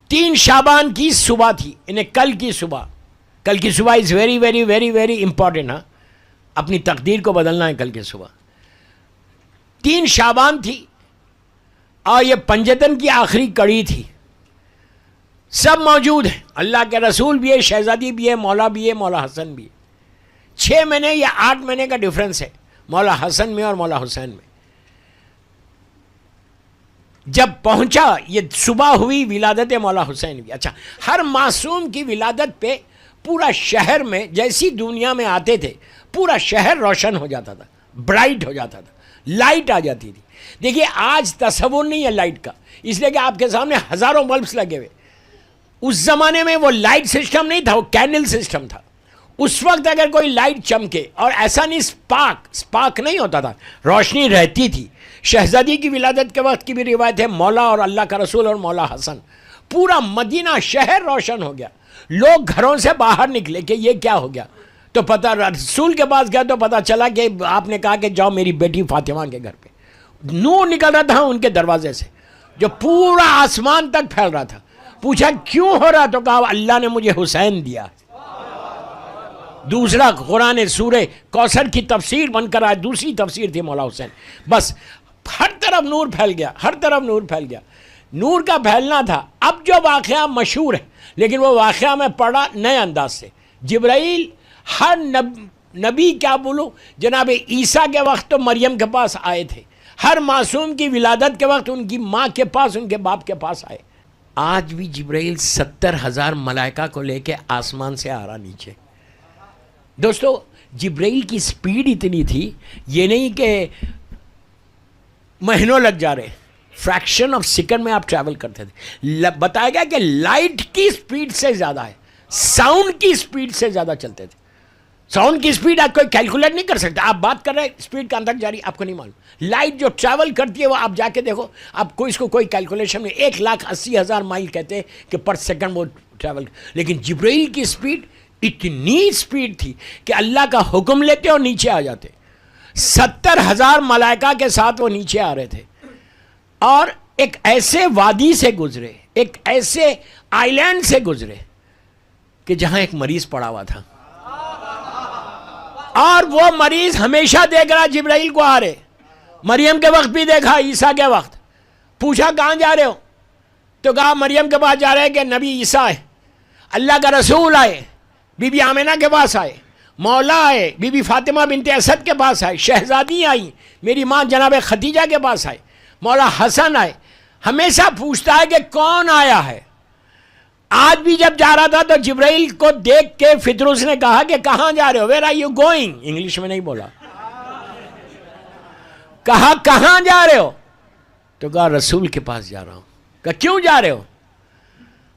3 شعبان کی صبح تھی، انہیں کل کی صبح is very very very very important. ہاں، اپنی تقدیر کو بدلنا ہے. کل کی صبح 3 شعبان تھی اور یہ پنجتن کی آخری کڑی تھی. سب موجود ہیں، اللہ کے رسول بھی ہے، شہزادی بھی ہے، مولا بھی ہے، مولا حسن بھی ہے. 6 مہینے یا 8 مہینے کا ڈیفرنس ہے مولا حسن میں اور مولا حسین میں. جب پہنچا یہ صبح ہوئی ولادت مولا حسین کی. اچھا، ہر معصوم کی ولادت پہ پورا شہر میں جیسی دنیا میں آتے تھے پورا شہر روشن ہو جاتا تھا، برائٹ ہو جاتا تھا، لائٹ آ جاتی تھی. دیکھیے آج تصور نہیں ہے لائٹ کا، اس لیے کہ آپ کے سامنے ہزاروں بلبس لگے ہوئے. اس زمانے میں وہ لائٹ سسٹم نہیں تھا، وہ کینڈل سسٹم تھا. اس وقت اگر کوئی لائٹ چمکے، اور ایسا نہیں سپارک نہیں ہوتا تھا، روشنی رہتی تھی. شہزادی کی ولادت کے وقت کی بھی روایت ہے، مولا اور اللہ کا رسول اور مولا حسن، پورا مدینہ شہر روشن ہو گیا. لوگ گھروں سے باہر نکلے کہ یہ کیا ہو گیا، تو پتہ رسول کے پاس گیا تو پتہ چلا کہ آپ نے کہا کہ جاؤ میری بیٹی فاطمہ کے گھر پہ. نور نکل رہا تھا ان کے دروازے سے جو پورا آسمان تک پھیل رہا تھا. پوچھا کیوں ہو رہا، تو کہا اللہ نے مجھے حسین دیا. دوسرا قرآن سورہ کوثر کی تفسیر بن کر آئے، دوسری تفسیر تھی مولا حسین. بس ہر طرف نور پھیل گیا، ہر طرف نور پھیل گیا. نور کا پھیلنا تھا. اب جو واقعہ مشہور ہے لیکن وہ واقعہ میں پڑھا نئے انداز سے. جبرائیل ہر نبی کیا بولوں، جناب عیسیٰ کے وقت تو مریم کے پاس آئے تھے، ہر معصوم کی ولادت کے وقت ان کی ماں کے پاس، ان کے باپ کے پاس آئے. آج بھی جبرائیل 70,000 ملائکہ کو لے کے آسمان سے آ رہا نیچے. دوستو جبرائیل کی سپیڈ اتنی تھی، یہ نہیں کہ مہینوں لگ جا رہے، فریکشن آف سیکنڈ میں آپ ٹریول کرتے تھے. بتایا گیا کہ لائٹ کی سپیڈ سے زیادہ ہے، ساؤنڈ کی سپیڈ سے زیادہ چلتے تھے. ساؤنڈ کی سپیڈ آپ کوئی کیلکولیٹ نہیں کر سکتا. آپ بات کر رہے ہیں سپیڈ کا اندر جاری، آپ کو نہیں معلوم. لائٹ جو ٹریول کرتی ہے وہ آپ جا کے دیکھو، آپ کو اس کو کوئی کیلکولیشن میں 1,80,000 مائل کہتے ہیں کہ پر سیکنڈ وہ ٹریول. لیکن جبرائیل کی سپیڈ اتنی سپیڈ تھی کہ اللہ کا حکم لیتے اور نیچے آ جاتے. 70,000 ملائکہ کے ساتھ وہ نیچے آ رہے تھے اور ایک ایسے وادی سے گزرے، ایک ایسے آئی لینڈ سے گزرے کہ جہاں ایک مریض پڑا ہوا تھا، اور وہ مریض ہمیشہ دیکھ رہا جبرائیل کو آ رہے. مریم کے وقت بھی دیکھا، عیسیٰ کے وقت. پوچھا کہاں جا رہے ہو، تو کہا مریم کے پاس جا رہے ہیں کہ نبی عیسیٰ ہے، اللہ کا رسول آئے، بی بی آمنہ کے پاس آئے، مولا آئے، بی بی فاطمہ بنت اسد کے پاس آئے، شہزادی آئی، میری ماں جناب خدیجہ کے پاس آئے، مولا حسن آئے. ہمیشہ پوچھتا ہے کہ کون آیا ہے. آج بھی جب جا رہا تھا تو جبرائیل کو دیکھ کے فطرس نے کہا کہ کہاں جا رہے ہو، where are you going. English میں نہیں بولا، کہا کہاں جا رہے ہو، تو کہا رسول کے پاس جا رہا ہوں. کہا کیوں جا رہے ہو،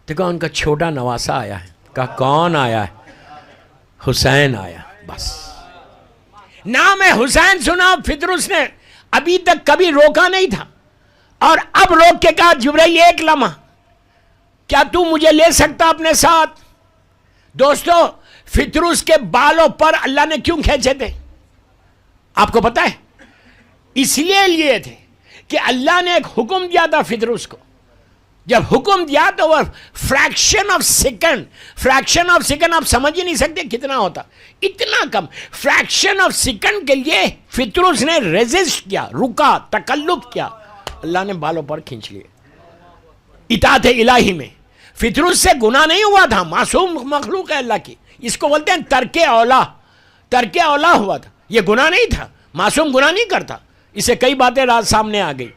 تو کہا ان کا چھوٹا نواسا آیا ہے. کہا کون آیا ہے، حسین آیا. بس نام حسین سنا فطرس نے، ابھی تک کبھی روکا نہیں تھا، اور اب روک کے کہا جبرائیل ایک لمحہ کیا تو مجھے لے سکتا اپنے ساتھ. دوستو فطرس کے بالوں پر اللہ نے کیوں کھینچے تھے آپ کو پتا ہے؟ اس لیے لیے تھے کہ اللہ نے ایک حکم دیا تھا فطرس کو. جب حکم دیا تو وہ فریکشن آف سیکنڈ آپ سمجھ ہی نہیں سکتے کتنا ہوتا، اتنا کم فریکشن آف سیکنڈ کے لیے فطرس نے ریزسٹ کیا، رکا، تکلف کیا. اللہ نے بالوں پر کھینچ لیے. اطاعت الہی میں فطرس سے گناہ نہیں ہوا تھا، معصوم مخلوق ہے اللہ کی، اس کو بولتے ہیں ترک اولا ہوا تھا. یہ گناہ نہیں تھا، معصوم گناہ نہیں کرتا. اسے کئی باتیں رات سامنے آ گئی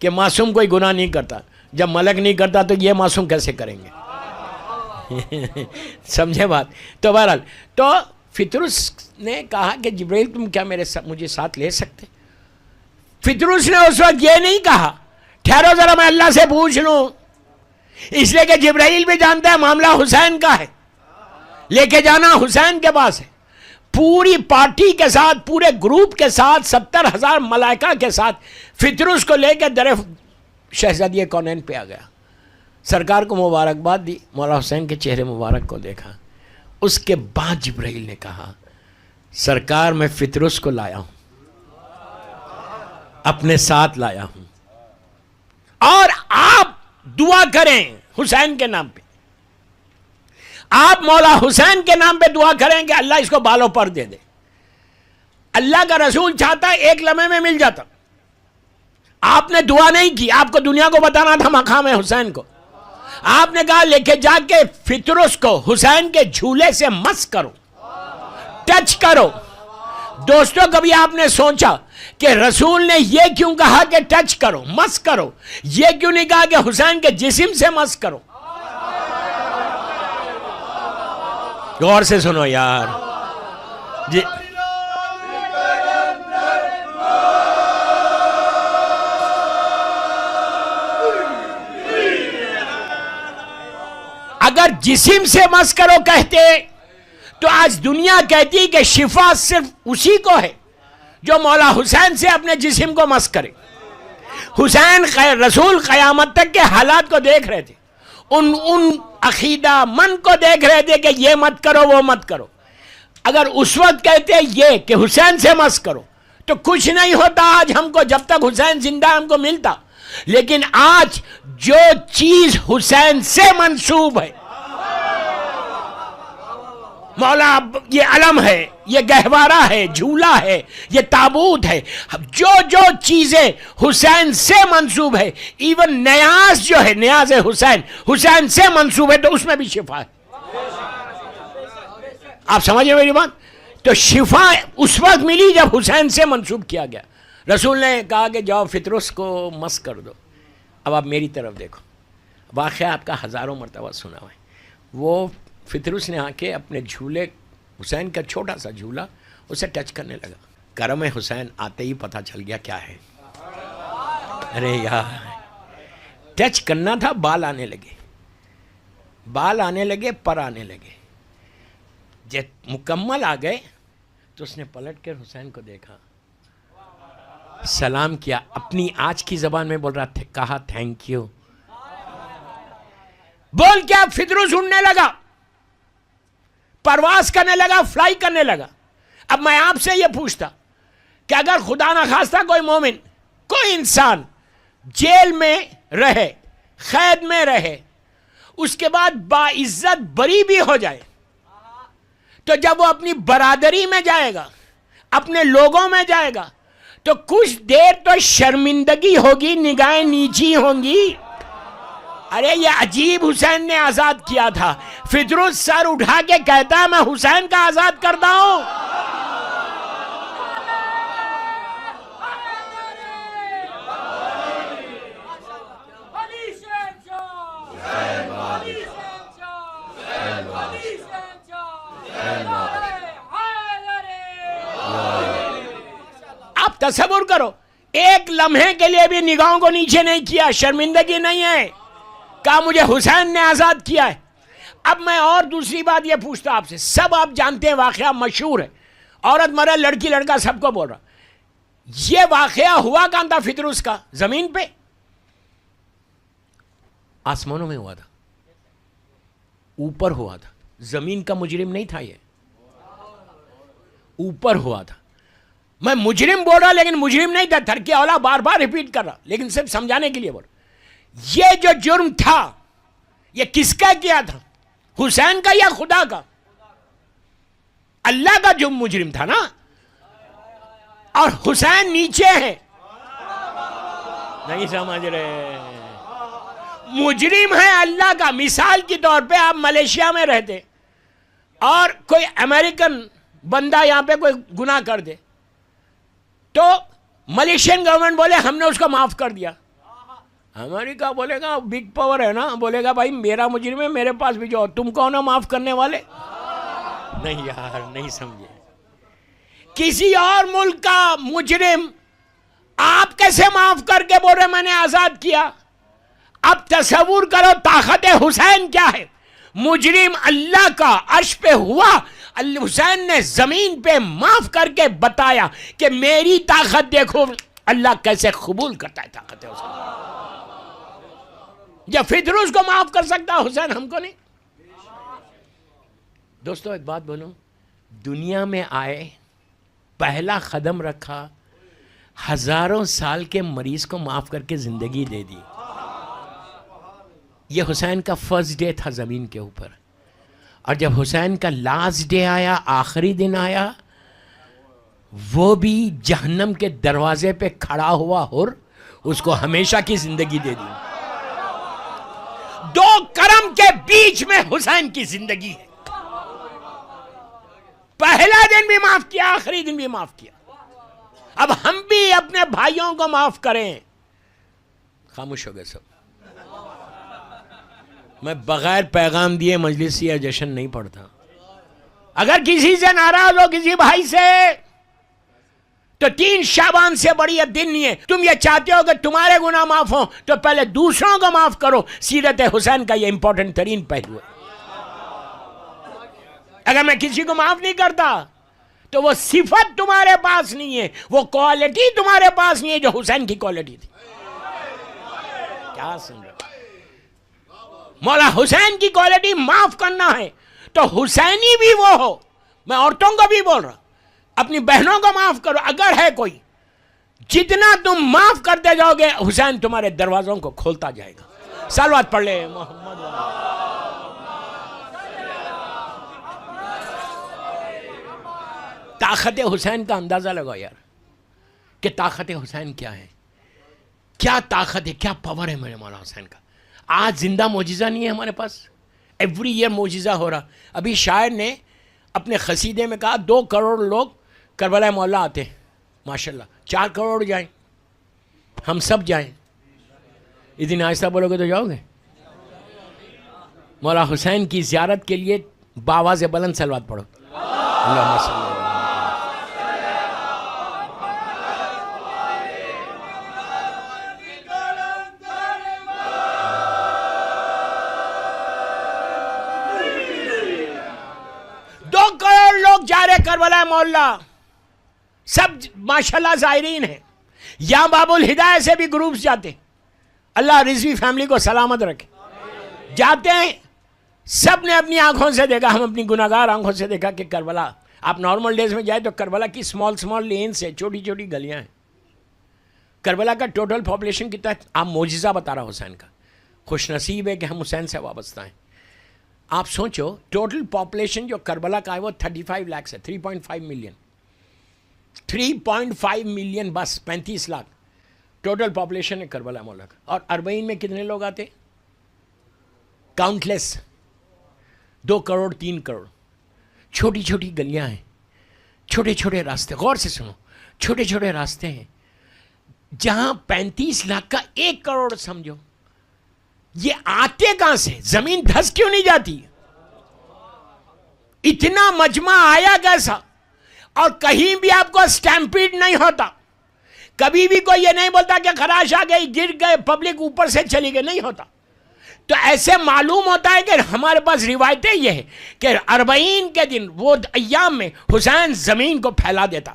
کہ معصوم کوئی گناہ نہیں کرتا. جب ملک نہیں کرتا تو یہ معصوم کیسے کریں گے سمجھے بات. تو بہرحال تو فطرس نے کہا کہ جبرائیل تم کیا مجھے ساتھ لے سکتے. فطرس نے اس وقت یہ نہیں کہا ٹھہرو ذرا میں اللہ سے پوچھ لوں، اس لیے کہ جبرائیل بھی جانتا ہے معاملہ حسین کا ہے، لے کے جانا حسین کے پاس ہے. پوری پارٹی کے ساتھ، پورے گروپ کے ساتھ، 70,000 ملائکہ کے ساتھ فطرس کو لے کے در شہزادی کونین پہ آ گیا. سرکار کو مبارکباد دی، مولا حسین کے چہرے مبارک کو دیکھا. اس کے بعد جبرائیل نے کہا سرکار میں فطرس کو لایا ہوں، اپنے ساتھ لایا ہوں، اور آپ دعا کریں حسین کے نام پہ. آپ مولا حسین کے نام پہ دعا کریں کہ اللہ اس کو بالوں پر دے دے. اللہ کا رسول چاہتا ہے ایک لمحے میں مل جاتا. آپ نے دعا نہیں کی, آپ کو دنیا کو بتانا تھا مقام حسین کو. آپ نے کہا لے کے جا کے فطرس کو حسین کے جھولے سے مس کرو, ٹچ کرو. دوستو کبھی آپ نے سوچا کہ رسول نے یہ کیوں کہا کہ ٹچ کرو, مس کرو؟ یہ کیوں نہیں کہا کہ حسین کے جسم سے مس کرو؟ غور سے سنو یار جی. اگر جسم سے مس کرو کہتے تو آج دنیا کہتی کہ شفا صرف اسی کو ہے جو مولا حسین سے اپنے جسم کو مس کرے. حسین رسول قیامت تک کے حالات کو دیکھ رہے تھے, ان عقیدہ من کو دیکھ رہے تھے کہ یہ مت کرو وہ مت کرو. اگر اس وقت کہتے یہ کہ حسین سے مس کرو تو کچھ نہیں ہوتا آج ہم کو, جب تک حسین زندہ ہم کو ملتا. لیکن آج جو چیز حسین سے منسوب ہے, مولا یہ علم ہے, یہ گہوارہ ہے, جھولا ہے, یہ تابوت ہے, جو چیزیں حسین سے منسوب ہے, ایون نیاز جو ہے, نیاز حسین حسین سے منسوب ہے, تو اس میں بھی شفا ہے. آپ سمجھیں میری بات؟ تو شفا اس وقت ملی جب حسین سے منسوب کیا گیا. رسول نے کہا کہ جاؤ فطرس کو مس کر دو. اب آپ میری طرف دیکھو, واقعہ آپ کا ہزاروں مرتبہ سنا ہوا ہے. وہ فطرس نے آ کے اپنے جھولے, حسین کا چھوٹا سا جھولا, اسے ٹچ کرنے لگا. کرم حسین آتے ہی پتہ چل گیا کیا ہے. ارے یار, ٹچ کرنا تھا, بال آنے لگے, بال آنے لگے, پر آنے لگے. جب مکمل آ گئے تو اس نے پلٹ کر حسین کو دیکھا, سلام کیا, اپنی آج کی زبان میں بول رہا تھا, کہا تھینک یو. بول کیا فطرس اڑنے لگا, پرواز کرنے لگا, فلائی کرنے لگا. اب میں آپ سے یہ پوچھتا کہ اگر خدا نخواستہ کوئی مومن, کوئی انسان جیل میں رہے, قید میں رہے, اس کے بعد باعزت بری بھی ہو جائے, تو جب وہ اپنی برادری میں جائے گا, اپنے لوگوں میں جائے گا, تو کچھ دیر تو شرمندگی ہوگی, نگاہیں نیچی ہوں گی. ارے یہ عجیب حسین نے آزاد کیا تھا. فطرس سر اٹھا کے کہتا ہے میں حسین کا آزاد کرتا ہوں. آپ تصور کرو, ایک لمحے کے لیے بھی نگاہوں کو نیچے نہیں کیا, شرمندگی نہیں ہے, کہا مجھے حسین نے آزاد کیا ہے. اب میں اور دوسری بات یہ پوچھتا آپ سے, سب آپ جانتے ہیں واقعہ مشہور ہے, عورت مرد لڑکی لڑکا سب کو بول رہا. یہ واقعہ ہوا کہاں تھا فطرس کا؟ زمین پہ, آسمانوں میں ہوا تھا, اوپر ہوا تھا. زمین کا مجرم نہیں تھا, یہ اوپر ہوا تھا. میں مجرم بول رہا لیکن مجرم نہیں تھا, ترک اولا بار بار ریپیٹ کر رہا, لیکن صرف سمجھانے کے لیے بول رہا. یہ جو جرم تھا یہ کس کا کیا تھا؟ حسین کا یا خدا کا؟ اللہ کا جو مجرم تھا نا, اور حسین نیچے ہے. نہیں سمجھ رہے, مجرم ہے اللہ کا. مثال کے طور پہ آپ ملیشیا میں رہتے اور کوئی امریکن بندہ یہاں پہ کوئی گناہ کر دے, تو ملیشین گورنمنٹ بولے ہم نے اس کو معاف کر دیا. امریکہ بولے گا بگ پاور ہے نا, بولے گا بھائی میرا مجرم ہے, میرے پاس بھی جاؤ, تم کون ہو معاف کرنے والے؟ نہیں یار, نہیں سمجھے. کسی اور ملک کا مجرم آپ کیسے معاف کر کے بول رہے میں نے آزاد کیا؟ اب تصور کرو طاقت حسین کیا ہے. مجرم اللہ کا عرش پہ ہوا, حسین نے زمین پہ معاف کر کے بتایا کہ میری طاقت دیکھو, اللہ کیسے قبول کرتا ہے طاقت حسین. جب فطرس کو معاف کر سکتا حسین, ہم کو نہیں. دوستو ایک بات بولوں, دنیا میں آئے, پہلا قدم رکھا, ہزاروں سال کے مریض کو معاف کر کے زندگی دے دی. یہ حسین کا فرسٹ ڈے تھا زمین کے اوپر، اور جب حسین کا لاسٹ ڈے آیا، آخری دن آیا، وہ بھی جہنم کے دروازے پہ کھڑا ہوا حر، اس کو ہمیشہ کی زندگی دے دی. دو کرم کے بیچ میں حسین کی زندگی ہے. پہلا دن بھی معاف کیا، آخری دن بھی معاف کیا. اب ہم بھی اپنے بھائیوں کو معاف کریں. خاموش ہو گئے سب. میں بغیر پیغام دیے مجلس یا جشن نہیں پڑھتا. اگر کسی سے ناراض ہو، کسی بھائی سے، تو 3 شعبان سے بڑی اب دن نہیں ہے. تم یہ چاہتے ہو کہ تمہارے گناہ معاف ہوں تو پہلے دوسروں کو معاف کرو. سیرت حسین کا یہ امپورٹنٹ ترین پہلو ہے. اگر میں کسی کو معاف نہیں کرتا تو وہ صفت تمہارے پاس نہیں ہے، وہ کوالٹی تمہارے پاس نہیں ہے جو حسین کی کوالٹی تھی. کیا سن رہے؟ مولا حسین کی کوالٹی معاف کرنا ہے تو حسینی بھی وہ ہو. میں عورتوں کو بھی بول رہا، اپنی بہنوں کو معاف کرو. اگر ہے کوئی، جتنا تم معاف کرتے جاؤ گے حسین تمہارے دروازوں کو کھولتا جائے گا. صلوات پڑھ لے محمد. طاقت حسین کا اندازہ لگاؤ یار کہ طاقت حسین کیا ہے. کیا طاقت ہے، کیا پاور ہے میرے مولا حسین کا. آج زندہ معجزہ نہیں ہے ہمارے پاس، ایوری ایئر معجزہ ہو رہا. ابھی شاعر نے اپنے قصیدے میں کہا 2 کروڑ لوگ کربلا مولا آتے ہیں. ماشاءاللہ 4 کروڑ جائیں، ہم سب جائیں. اتنی آہستہ بولو گے تو جاؤ گے؟ مولا حسین کی زیارت کے لیے باواز بلند صلوات پڑھو. اللہم صلی اللہ. جا رہے کربلا مولا، سب ماشاءاللہ زائرین ہیں. یا باب الہدایہ سے بھی گروپس جاتے ہیں. اللہ رضوی فیملی کو سلامت رکھے. جاتے ہیں، سب نے اپنی آنکھوں سے دیکھا، ہم اپنی گناہگار آنکھوں سے دیکھا کہ کربلا، آپ نارمل ڈیز میں جائے تو کربلا کی سمال لینز ہے، چھوٹی چھوٹی گلیاں ہیں. کربلا کا ٹوٹل پاپولیشن کتنا ہے؟ آپ معجزہ بتا رہا حسین کا. خوش نصیب ہے کہ ہم حسین سے وابستہ ہیں. آپ سوچو ٹوٹل پاپولیشن جو کربلا کا ہے وہ 35 لاکھ ہے، 3.5 ملین. 3.5 ملین، بس 35 لاکھ ٹوٹل پاپولیشن ہے کربلا مولا کا. اور اربعین میں کتنے لوگ آتے؟ کاؤنٹ لیس، 2 کروڑ 3 کروڑ. چھوٹی چھوٹی گلیاں ہیں، چھوٹے چھوٹے راستے. غور سے سنو، چھوٹے چھوٹے راستے ہیں جہاں 35 لاکھ کا 1 کروڑ سمجھو. یہ آتے کہاں سے؟ زمین دھس کیوں نہیں جاتی؟ اتنا مجمع آیا کیسا؟ اور کہیں بھی آپ کو سٹیمپیڈ نہیں ہوتا. کبھی بھی کوئی یہ نہیں بولتا کہ خراش آ گئی، گر گئے، پبلک اوپر سے چلی گئی، نہیں ہوتا. تو ایسے معلوم ہوتا ہے کہ ہمارے پاس روایتیں یہ ہے کہ 40 کے دن وہ ایام میں حسین زمین کو پھیلا دیتا،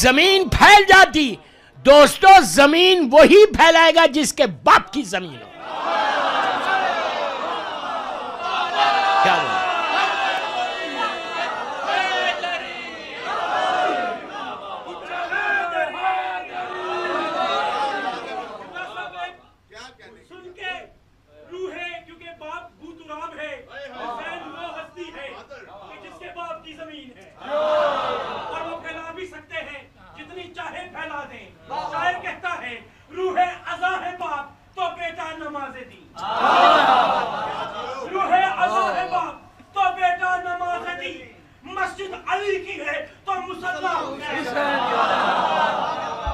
زمین پھیل جاتی. دوستو زمین وہی پھیلائے گا جس کے باپ کی زمین ہو. کیا بولے؟ مسجد علی کی ہے تو مصلی حسین،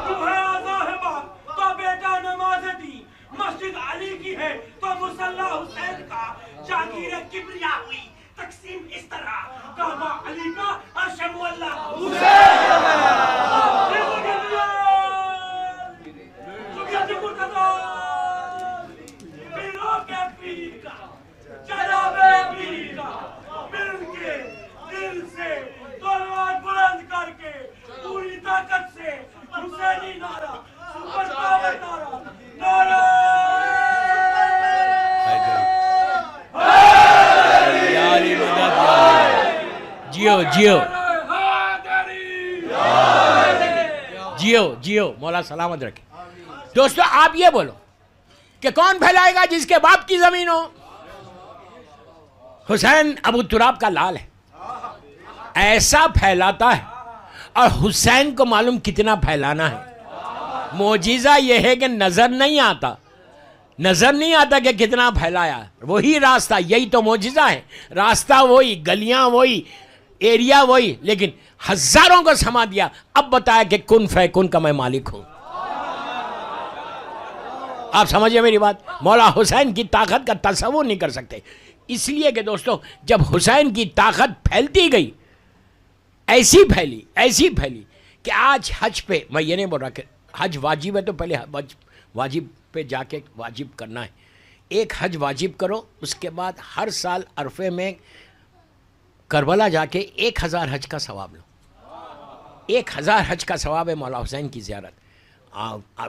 روح آزا ہے باپ تو بیٹا نماز دی. مسجد علی کی ہے تو مصلی حسین کا. جاگیر کبریا ہوئی تقسیم اس طرح، کعبہ علی کا عرش مولا حسین. جیو جیو جیو جیو، مولا سلامت رکھے. دوستو آپ یہ بولو کہ کون پھیلائے گا جس کے باپ کی زمین ہو؟ حسین ابو تراب کا لال ہے، ایسا پھیلاتا ہے، اور حسین کو معلوم کتنا پھیلانا ہے۔ معجزہ یہ ہے کہ نظر نہیں آتا کہ کتنا پھیلایا، وہی راستہ، یہی تو معجزہ ہے، راستہ وہی، گلیاں وہی، ایریا وہی، لیکن ہزاروں کو سما دیا۔ اب بتایا کہ کن فیکن کا میں مالک ہوں۔ آپ سمجھے میری بات؟ مولا حسین کی طاقت کا تصور نہیں کر سکتے، اس لیے کہ دوستو جب حسین کی طاقت پھیلتی گئی، ایسی پھیلی کہ آج حج پہ، میں یہ نہیں بول رہا کہ حج واجب ہے تو پہلے واجب پہ جا کے واجب کرنا ہے، ایک حج واجب کرو، اس کے بعد ہر سال عرفے میں کربلا جا کے 1000 حج کا ثواب لو۔ 1000 حج کا ثواب ہے مولا حسین کی زیارت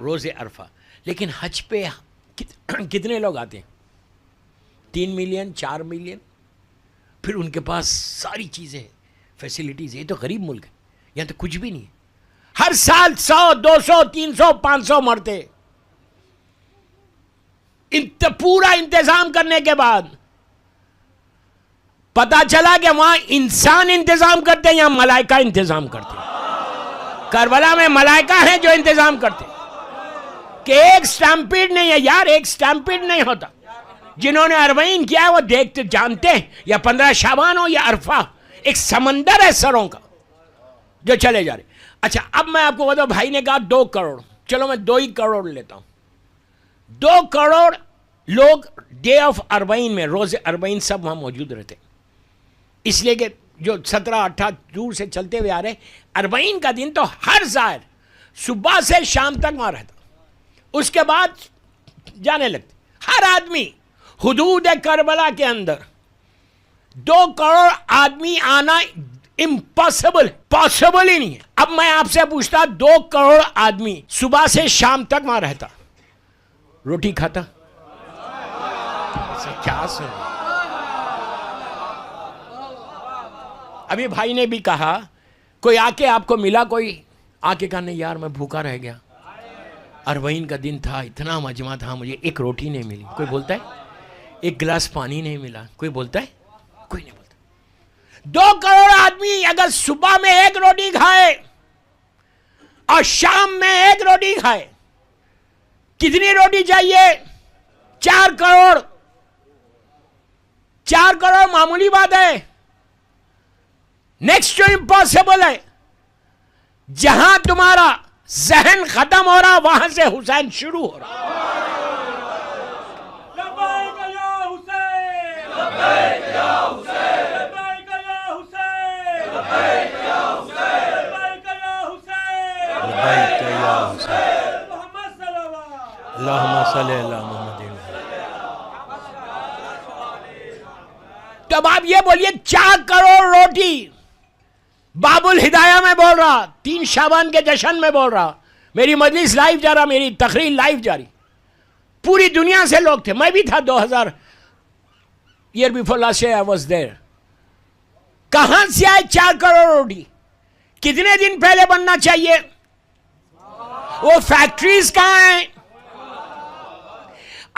روز عرفہ۔ لیکن حج پہ کتنے لوگ آتے ہیں؟ 3 ملین 4 ملین، پھر ان کے پاس ساری چیزیں، فیسیلیٹیز، یہ تو غریب ملک ہے، یہاں تو کچھ بھی نہیں ہے۔ ہر سال 100 200 300 500 مرتے، پورا انتظام کرنے کے بعد پتا چلا کہ وہاں انسان انتظام کرتے ہیں یا ملائکہ انتظام کرتے ہیں۔ کربلا میں ملائکہ ہیں جو انتظام کرتے ہیں، کہ ایک سٹیمپیڈ نہیں ہے یار، ایک سٹیمپیڈ نہیں ہوتا۔ جنہوں نے اربعین کیا ہے وہ دیکھتے جانتے ہیں، یا 15 شعبان ہو یا عرفہ، ایک سمندر ہے سروں کا جو چلے جا رہے۔ اچھا اب میں آپ کو بتاؤں، بھائی نے کہا 2 کروڑ، چلو میں 2 ہی کروڑ لیتا ہوں۔ 2 کروڑ لوگ ڈے آف اربعین میں، روز اربعین سب وہاں موجود رہتے، اس لیے کہ جو 17 18 دور سے چلتے ہوئے آ رہے، اربعین کا دن تو ہر زائر صبح سے شام تک وہاں رہتا، اس کے بعد جانے لگتے۔ ہر آدمی حدود کربلا کے اندر 2 کروڑ آدمی آنا امپاسبل، پاسبل ہی نہیں ہے۔ اب میں آپ سے پوچھتا، 2 کروڑ آدمی صبح سے شام تک وہاں رہتا، روٹی کھاتا؟ کیا سنا؟ ابھی بھائی نے بھی کہا، کوئی آ کے آپ کو ملا، کوئی آ کے کہا نہیں یار میں بھوکا رہ گیا، اربعین کا دن تھا، اتنا مجمع تھا، مجھے 1 روٹی نہیں ملی؟ کوئی بولتا ہے؟ 1 گلاس پانی نہیں ملا؟ کوئی بولتا ہے؟ کوئی نہیں بولتا۔ 2 کروڑ آدمی اگر صبح میں 1 روٹی کھائے اور شام میں 1 روٹی کھائے، کتنی روٹی چاہیے؟ 4 کروڑ۔ 4 کروڑ معمولی بات ہے؟ نیکسٹ ٹو امپاسبل ہے۔ جہاں تمہارا ذہن ختم ہو رہا وہاں سے حسین شروع ہو رہا۔ لبیک یا حسین، لبیک یا حسین، لبیک یا حسین، لبیک یا حسین، لبیک یا حسین، لبیک یا حسین، محمد صلی اللہ، اللہم صلی اللہ محمد۔ تو اب آپ یہ بولیے 4 کروڑ روٹی، باب الہدایہ میں بول رہا، 3 شعبان کے جشن میں بول رہا، میری مجلس لائیو جا رہا، میری تقریر لائیو جاری، پوری دنیا سے لوگ تھے، میں بھی تھا 2000 year before last year I was there. کہاں سے آئے 4 کروڑ روٹی؟ کتنے دن پہلے بننا چاہیے؟ وہ فیکٹریز کہاں ہیں؟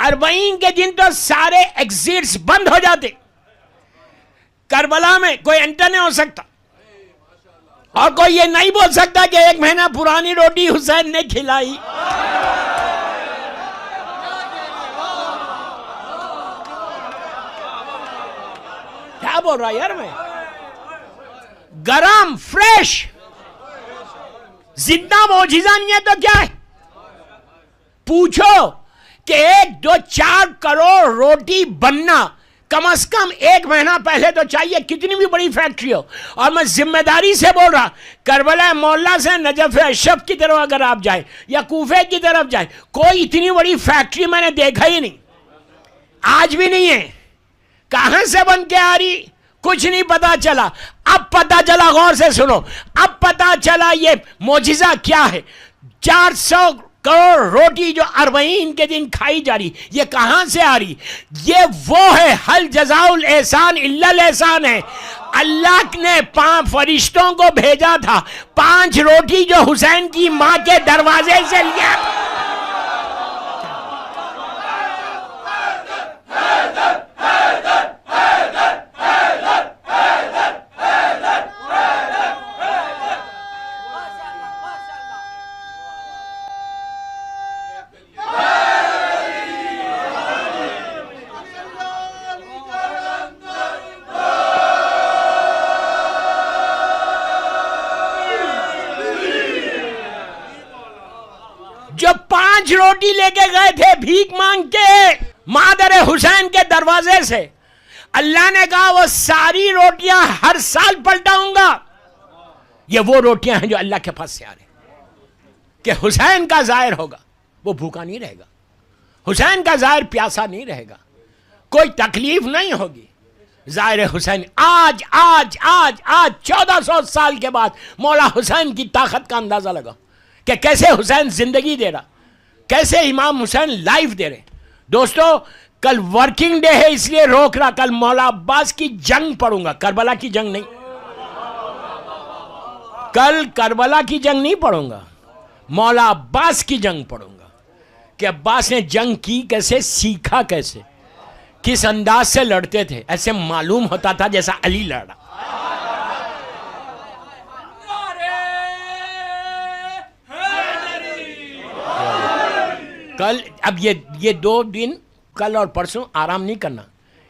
اربعین کے دن تو سارے ایگزٹس بند ہو جاتے، کربلا میں کوئی انٹر نہیں ہو سکتا، اور کوئی یہ نہیں بول سکتا کہ 1 مہینہ پرانی روٹی حسین نے کھلائی۔ کیا بول رہا یار میں؟ گرم، فریش، زندہ معجزہ نہیں ہے تو کیا ہے؟ پوچھو کہ 1 2 4 کروڑ روٹی بننا کم از کم 1 مہینہ پہلے تو چاہیے، کتنی بھی بڑی فیکٹری ہو۔ اور میں ذمہ داری سے بول رہا، کربلا مولا سے نجف اشرف کی طرف اگر آپ جائیں یا کوفے کی طرف جائیں، کوئی اتنی بڑی فیکٹری میں نے دیکھا ہی نہیں، آج بھی نہیں ہے۔ کہاں سے بن کے آ رہی کچھ نہیں پتا چلا۔ اب پتا چلا، غور سے سنو، اب پتا چلا یہ معجزہ کیا ہے۔ 400 کروڑ روٹی جو اربعین کے دن کھائی جا رہی، یہ کہاں سے آ رہی؟ یہ وہ ہے، حل جزاء الاحسان الا الاحسان ہے۔ اللہ نے 5 فرشتوں کو بھیجا تھا، 5 روٹی جو حسین کی ماں کے دروازے سے لیا۔ جو 5 روٹی لے کے گئے تھے بھیک مانگ کے مادر حسین کے دروازے سے، اللہ نے کہا وہ ساری روٹیاں ہر سال پلٹاؤں گا. یہ وہ روٹیاں ہیں جو اللہ کے پاس سے آ رہے کہ حسین کا ظاہر ہوگا وہ بھوکا نہیں رہے گا، حسین کا ظاہر پیاسا نہیں رہے گا، کوئی تکلیف نہیں ہوگی. ظاہر حسین آج 1400 سال کے بعد مولا حسین کی طاقت کا اندازہ لگا کہ کیسے حسین زندگی دے رہا، کیسے امام حسین لائف دے رہے. دوستو کل ورکنگ ڈے ہے اس لیے روک رہا، کل مولا عباس کی جنگ پڑھوں گا، کربلا کی جنگ نہیں. کل کربلا کی جنگ نہیں پڑھوں گا، مولا عباس کی جنگ پڑھوں گا کہ عباس نے جنگ کی کیسے، سیکھا کیسے، کس انداز سے لڑتے تھے. ایسے معلوم ہوتا تھا جیسا علی لڑا. کل اب یہ 2 دن کل اور پرسوں آرام نہیں کرنا،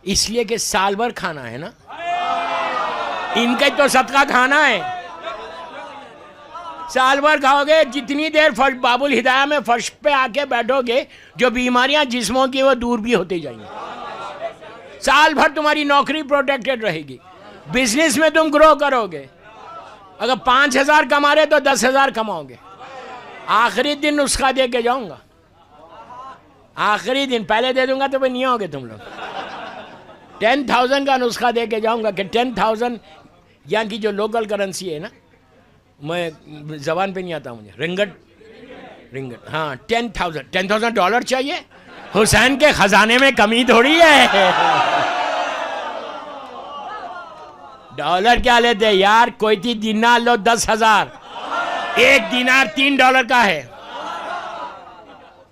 اس لیے کہ سال بھر کھانا ہے نا، ان کا تو صدقہ کھانا ہے. سال بھر کھاؤ گے، جتنی دیر باب الہدایہ میں فرش پہ آ کے بیٹھو گے جو بیماریاں جسموں کی وہ دور بھی ہوتی جائیں گی. سال بھر تمہاری نوکری پروٹیکٹڈ رہے گی، بزنس میں تم گرو کرو گے. اگر 5000 کما رہے تو 10,000 کماؤ گے. آخری دن نسخہ دے کے جاؤں گا، آخری دن پہلے دے دوں گا تو نہیں ہوگے تم لوگ. 10,000 کا نسخہ دے کے جاؤں گا کہ 10,000 یہاں کی جو لوکل کرنسی ہے نا، میں زبان پہ نہیں آتا مجھے، رنگٹ ہاں 10,000 ڈالر چاہیے. حسین کے خزانے میں کمی تھوڑی ہے. ڈالر کیا لیتے یار، کوئی تھی دینار لو 10,000، 1 دینار $3 کا ہے.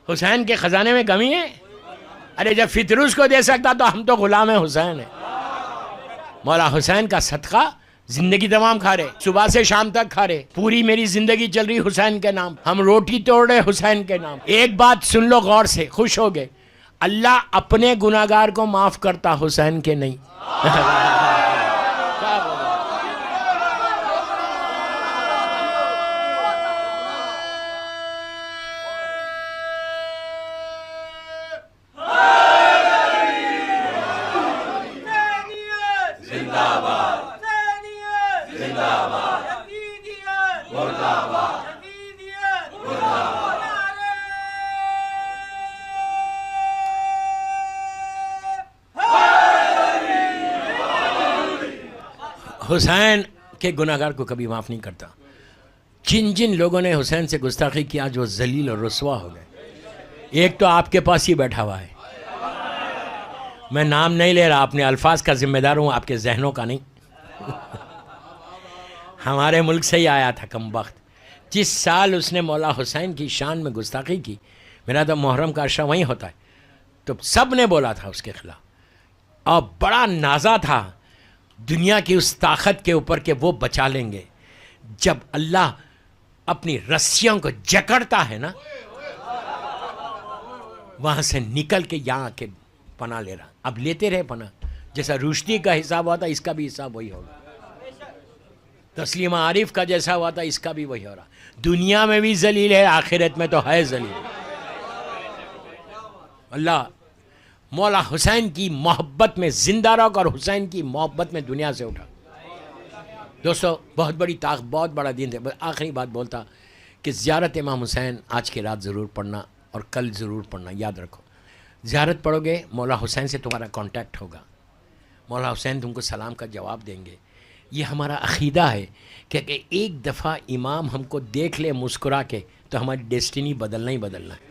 حسین کے خزانے میں کمی ہے. ارے جب فطروس کو دے سکتا تو ہم تو غلام حسین ہیں. مولا حسین کا صدقہ زندگی تمام کھا رہے، صبح سے شام تک کھا رہے، پوری میری زندگی چل رہی حسین کے نام. ہم روٹی توڑ رہے حسین کے نام. ایک بات سن لو غور سے، خوش ہو گئے، اللہ اپنے گناہگار کو معاف کرتا، حسین کے نہیں. حسین کے گناہگار کو کبھی معاف نہیں کرتا. جن لوگوں نے حسین سے گستاخی کیا آج وہ ذلیل اور رسوا ہو گئے. ایک تو آپ کے پاس ہی بیٹھا ہوا ہے، میں نام نہیں لے رہا، اپنے الفاظ کا ذمہ دار ہوں، آپ کے ذہنوں کا نہیں. ہمارے ملک سے ہی آیا تھا کمبخت. جس سال اس نے مولا حسین کی شان میں گستاخی کی، میرا تو محرم کا عشرہ وہیں ہوتا ہے، تو سب نے بولا تھا اس کے خلاف، اور بڑا نازا تھا دنیا کی اس طاقت کے اوپر کہ وہ بچا لیں گے. جب اللہ اپنی رسیوں کو جکڑتا ہے نا، وہاں سے نکل کے یہاں کے پناہ لے رہا. اب لیتے رہے پناہ، جیسا روشتی کا حساب ہوا تھا اس کا بھی حساب وہی ہوگا، تسلیمہ عارف کا جیسا ہوا تھا اس کا بھی وہی ہو رہا. دنیا میں بھی ذلیل ہے، آخرت میں تو ہے ذلیل. اللہ مولا حسین کی محبت میں زندہ رکھ اور حسین کی محبت میں دنیا سے اٹھا. دوستو بہت بڑی طاقت، بہت بڑا دین تھے. آخری بات بولتا کہ زیارت امام حسین آج کی رات ضرور پڑھنا اور کل ضرور پڑھنا. یاد رکھو، زیارت پڑھو گے مولا حسین سے تمہارا کانٹیکٹ ہوگا، مولا حسین تم کو سلام کا جواب دیں گے. یہ ہمارا عقیدہ ہے کہ ایک دفعہ امام ہم کو دیکھ لے مسکرا کے تو ہماری ڈیسٹینی بدلنا ہی بدلنا ہے.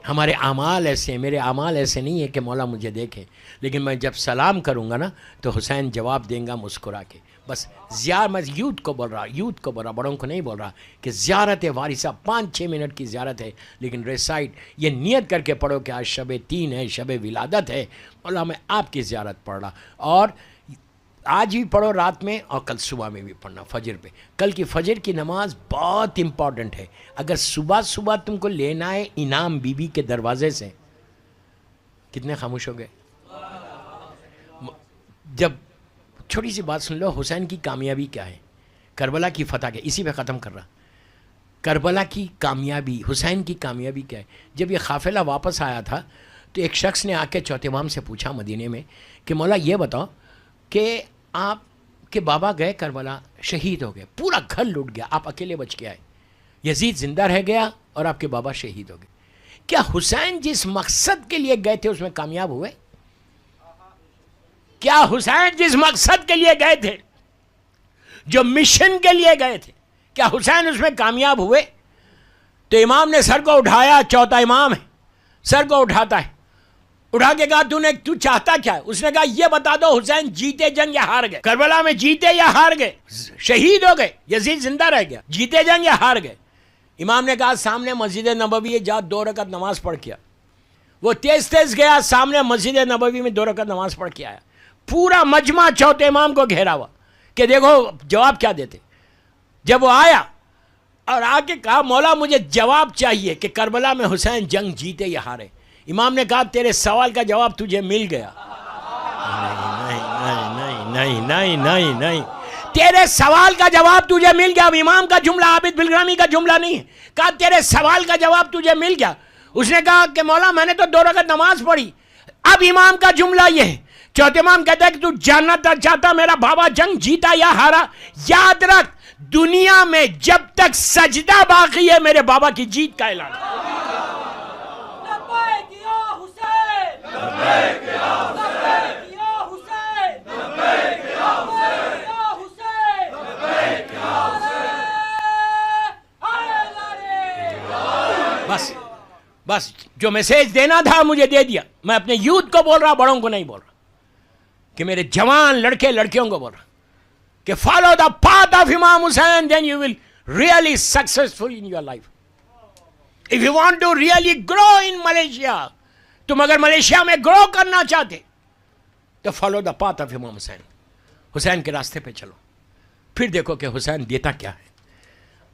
ہمارے اعمال ایسے ہیں، میرے اعمال ایسے نہیں ہیں کہ مولا مجھے دیکھے، لیکن میں جب سلام کروں گا نا تو حسین جواب دیں گا مسکرا کے. بس میں یوتھ کو بول رہا، بڑوں کو نہیں بول رہا کہ زیارت وارثہ 5-6 منٹ کی زیارت ہے، لیکن ریسائٹ یہ نیت کر کے پڑھو کہ آج شب 3 ہے، شب ولادت ہے، مولا میں آپ کی زیارت پڑھ رہا. اور آج بھی پڑھو رات میں، اور کل صبح میں بھی پڑھنا فجر پہ. کل کی فجر کی نماز بہت امپورٹنٹ ہے. اگر صبح تم کو لینا ہے انعام بی بی کے دروازے سے. کتنے خاموش ہو گئے؟ جب چھوٹی سی بات سن لو، حسین کی کامیابی کیا ہے، کربلا کی فتح کیا، اسی پہ ختم کر رہا. کربلا کی کامیابی، حسین کی کامیابی کیا ہے؟ جب یہ قافلہ واپس آیا تھا تو ایک شخص نے آ کے چوتھے امام سے پوچھا مدینے میں کہ مولا یہ بتاؤ کہ آپ کے بابا گئے کربلا، شہید ہو گئے، پورا گھر لٹ گیا، آپ اکیلے بچ کے آئے، یزید زندہ رہ گیا اور آپ کے بابا شہید ہو گئے. کیا حسین جس مقصد کے لیے گئے تھے اس میں کامیاب ہوئے؟ کیا حسین جس مقصد کے لیے گئے تھے، جو مشن کے لیے گئے تھے، کیا حسین اس میں کامیاب ہوئے؟ تو امام نے سر کو اٹھایا، چوتھا امام ہے، سر کو اٹھاتا ہے، اٹھا کے کہا تو چاہتا کیا ہے؟ اس نے کہا یہ بتا دو حسین جیتے جنگ یا ہار گئے، کربلا میں جیتے یا ہار گئے، شہید ہو گئے، یزید زندہ رہ گیا، جیتے جنگ یا ہار گئے. امام نے کہا سامنے مسجد نبوی ہے، جا 2 رکعت نماز پڑھ کے آ. وہ تیز گیا، سامنے مسجد نبوی میں 2 رکعت نماز پڑھ کے آیا. پورا مجمع چوتھے امام کو گھیرا ہوا کہ دیکھو جواب کیا دیتے. جب وہ آیا اور آ کے کہا مولا مجھے جواب چاہیے کہ کربلا میں حسین جنگ جیتے یا ہارے. امام نے کہا تیرے سوال کا جواب تجھے مل گیا. نہیں، تیرے سوال کا جواب تجھے مل گیا. اب امام کا جملہ عابد بلگرامی کا جملہ نہیں ہے. کہا تیرے سوال کا جواب تجھے مل گیا. اس نے کہا کہ مولا میں نے تو 2 رکعت نماز پڑھی. اب امام کا جملہ یہ ہے، چوتھے امام کہتا ہے کہ تو جاننا چاہتا میرا بابا جنگ جیتا یا ہارا؟ یاد رکھ دنیا میں جب تک سجدہ باقی ہے میرے بابا کی جیت کا اعلان. بس جو میسیج دینا تھا مجھے دے دیا. میں اپنے یوتھ کو بول رہا، بڑوں کو نہیں بول رہا، کہ میرے جوان لڑکے لڑکیوں کو بول رہا کہ follow the path of Imam Hussain then you will really successful in your life. If you want to really grow in Malaysia, تم اگر ملیشیا میں گرو کرنا چاہتے تو follow the path of Imam حسین. حسین کے راستے پہ چلو، پھر دیکھو کہ حسین دیتا کیا ہے.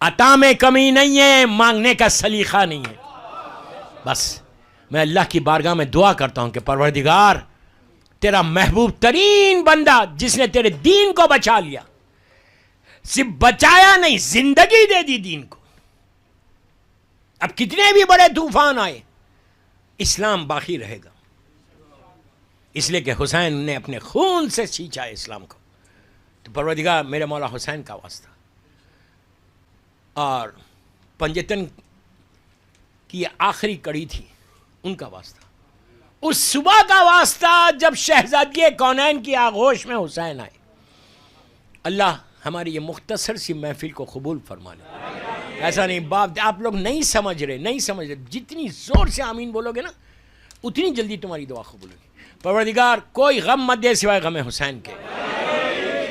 عطا میں کمی نہیں ہے، مانگنے کا سلیقہ نہیں ہے. بس میں اللہ کی بارگاہ میں دعا کرتا ہوں کہ پروردگار تیرا محبوب ترین بندہ جس نے تیرے دین کو بچا لیا، صرف بچایا نہیں زندگی دے دی دین کو. اب کتنے بھی بڑے طوفان آئے اسلام باقی رہے گا، اس لیے کہ حسین نے اپنے خون سے سینچا ہے اسلام کو. تو پروردگار میرے مولا حسین کا واسطہ اور پنجتن کی آخری کڑی تھی ان کا واسطہ، اس صبح کا واسطہ جب شہزادی کونین کی آغوش میں حسین آئے. اللہ ہماری یہ مختصر سی محفل کو قبول فرما لے. ایسا نہیں باپ، آپ لوگ نہیں سمجھ رہے، جتنی زور سے آمین بولو گے نا اتنی جلدی تمہاری دعا قبول ہوگی. پروردگار کوئی غم مت دے سوائے غم حسین کے.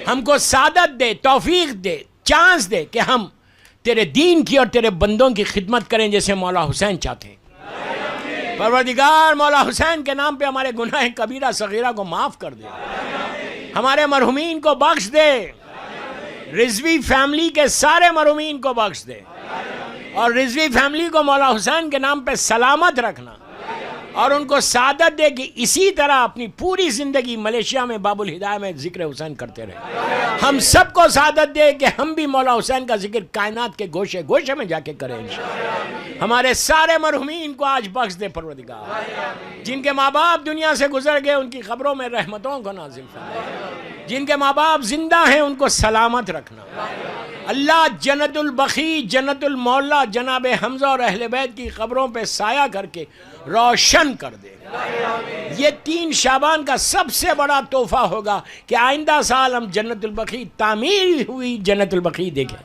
ہم کو سعادت دے، توفیق دے، چانس دے کہ ہم تیرے دین کی اور تیرے بندوں کی خدمت کریں جیسے مولا حسین چاہتے ہیں. پروردگار مولا حسین کے نام پہ ہمارے گناہ کبیرہ صغیرہ کو معاف کر دے، ہمارے مرحومین کو بخش دے، رضوی فیملی کے سارے مرحومین کو بخش دے، اور رضوی فیملی کو مولا حسین کے نام پہ سلامت رکھنا، اور ان کو سعادت دے کہ اسی طرح اپنی پوری زندگی ملیشیا میں باب الہدایہ میں ذکر حسین کرتے رہے. ہم سب کو سعادت دے کہ ہم بھی مولا حسین کا ذکر کائنات کے گوشے گوشے میں جا کے کریں انشاءاللہ. ہمارے سارے مرحومین کو آج بخش دے پروردگار. جن کے ماں باپ دنیا سے گزر گئے ان کی قبروں میں رحمتوں کو نازل فرما. جن کے ماں باپ زندہ ہیں ان کو سلامت رکھنا. اللہ جنت البقیع، جنت المعلا جناب حمزہ اور اہل بیت کی قبروں پہ سایہ کر کے روشن کر دے. یہ 3 شعبان کا سب سے بڑا تحفہ ہوگا کہ آئندہ سال ہم جنت البقیع تعمیر ہوئی جنت البقیع دیکھیں.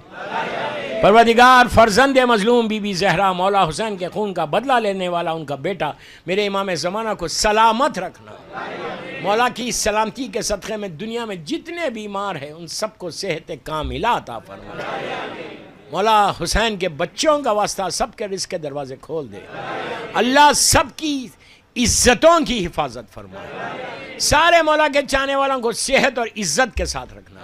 پروردگار فرزند مظلوم بی بی زہرا مولا حسین کے خون کا بدلہ لینے والا ان کا بیٹا میرے امام زمانہ کو سلامت رکھنا. مولا کی اس سلامتی کے صدقے میں دنیا میں جتنے بیمار ہیں ان سب کو صحت کاملہ عطا فرما. مولا حسین کے بچوں کا واسطہ سب کے رزق کے دروازے کھول دے. اللہ سب کی عزتوں کی حفاظت فرمائے. سارے مولا کے چاہنے والوں کو صحت اور عزت کے ساتھ رکھنا.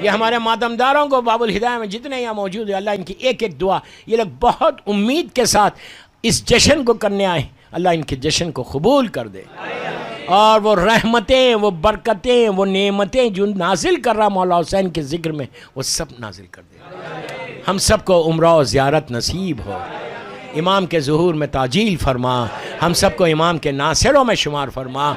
یہ ہمارے ماتمداروں کو باب الہدایہ میں جتنے یہاں موجود ہیں اللہ ان کی ایک ایک دعا، یہ لوگ بہت امید کے ساتھ اس جشن کو کرنے آئے، اللہ ان کے جشن کو قبول کر دے، اور وہ رحمتیں، وہ برکتیں، وہ نعمتیں جو نازل کر رہا مولا حسین کے ذکر میں وہ سب نازل کر دے. ہم سب کو عمرہ و زیارت نصیب ہو. امام کے ظہور میں تعجیل فرما. ہم سب کو امام کے ناصروں میں شمار فرما.